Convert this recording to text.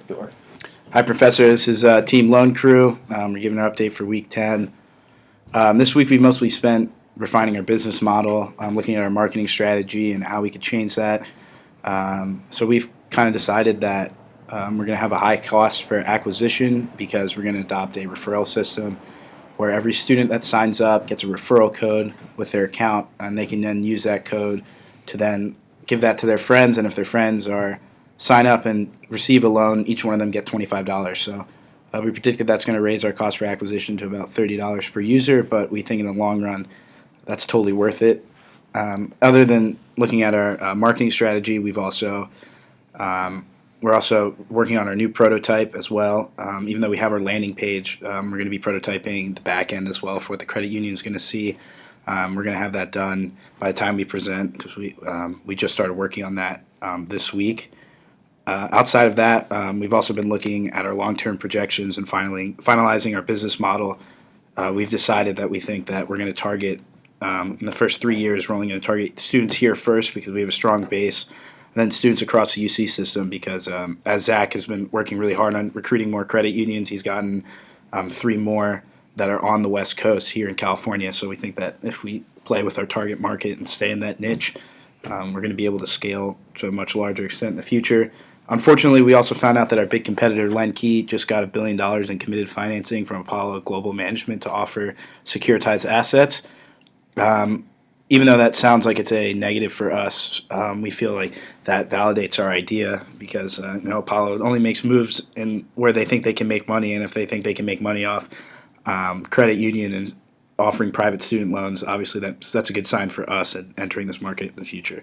door. Hi, Professor. This is Team Loan Crew. We're giving our update for Week 10. This week we mostly spent refining our business model, looking at our marketing strategy and how we could change that. So we've kind of decided that we're going to have a high cost per acquisition because we're going to adopt a referral system where every student that signs up gets a referral code with their account, and they can then use that code to then give that to their friends, and if their friends are sign up and receive a loan, each one of them get $25. So we predicted that's going to raise our cost per acquisition to about $30 per user, but we think in the long run that's totally worth it. Other than looking at our marketing strategy, we're also working on our new prototype as well. Even though we have our landing page, we're going to be prototyping the back end as well for what the credit union is going to see. We're going to have that done by the time we present because we just started working on that this week. Outside of that, we've also been looking at our long-term projections and finalizing our business model. We've decided that we think that we're going to target in the first 3 years, we're only going to target students here first because we have a strong base, and then students across the UC system because as Zach has been working really hard on recruiting more credit unions, he's gotten 3 more that are on the West Coast here in California. So we think that if we play with our target market and stay in that niche, we're going to be able to scale to a much larger extent in the future. Unfortunately, we also found out that our big competitor, LendKey, just got $1 billion in committed financing from Apollo Global Management to offer securitized assets. Even though that sounds like it's a negative for us, we feel like that validates our idea because Apollo only makes moves in where they think they can make money, and if they think they can make money off credit union and offering private student loans, obviously that's a good sign for us at entering this market in the future.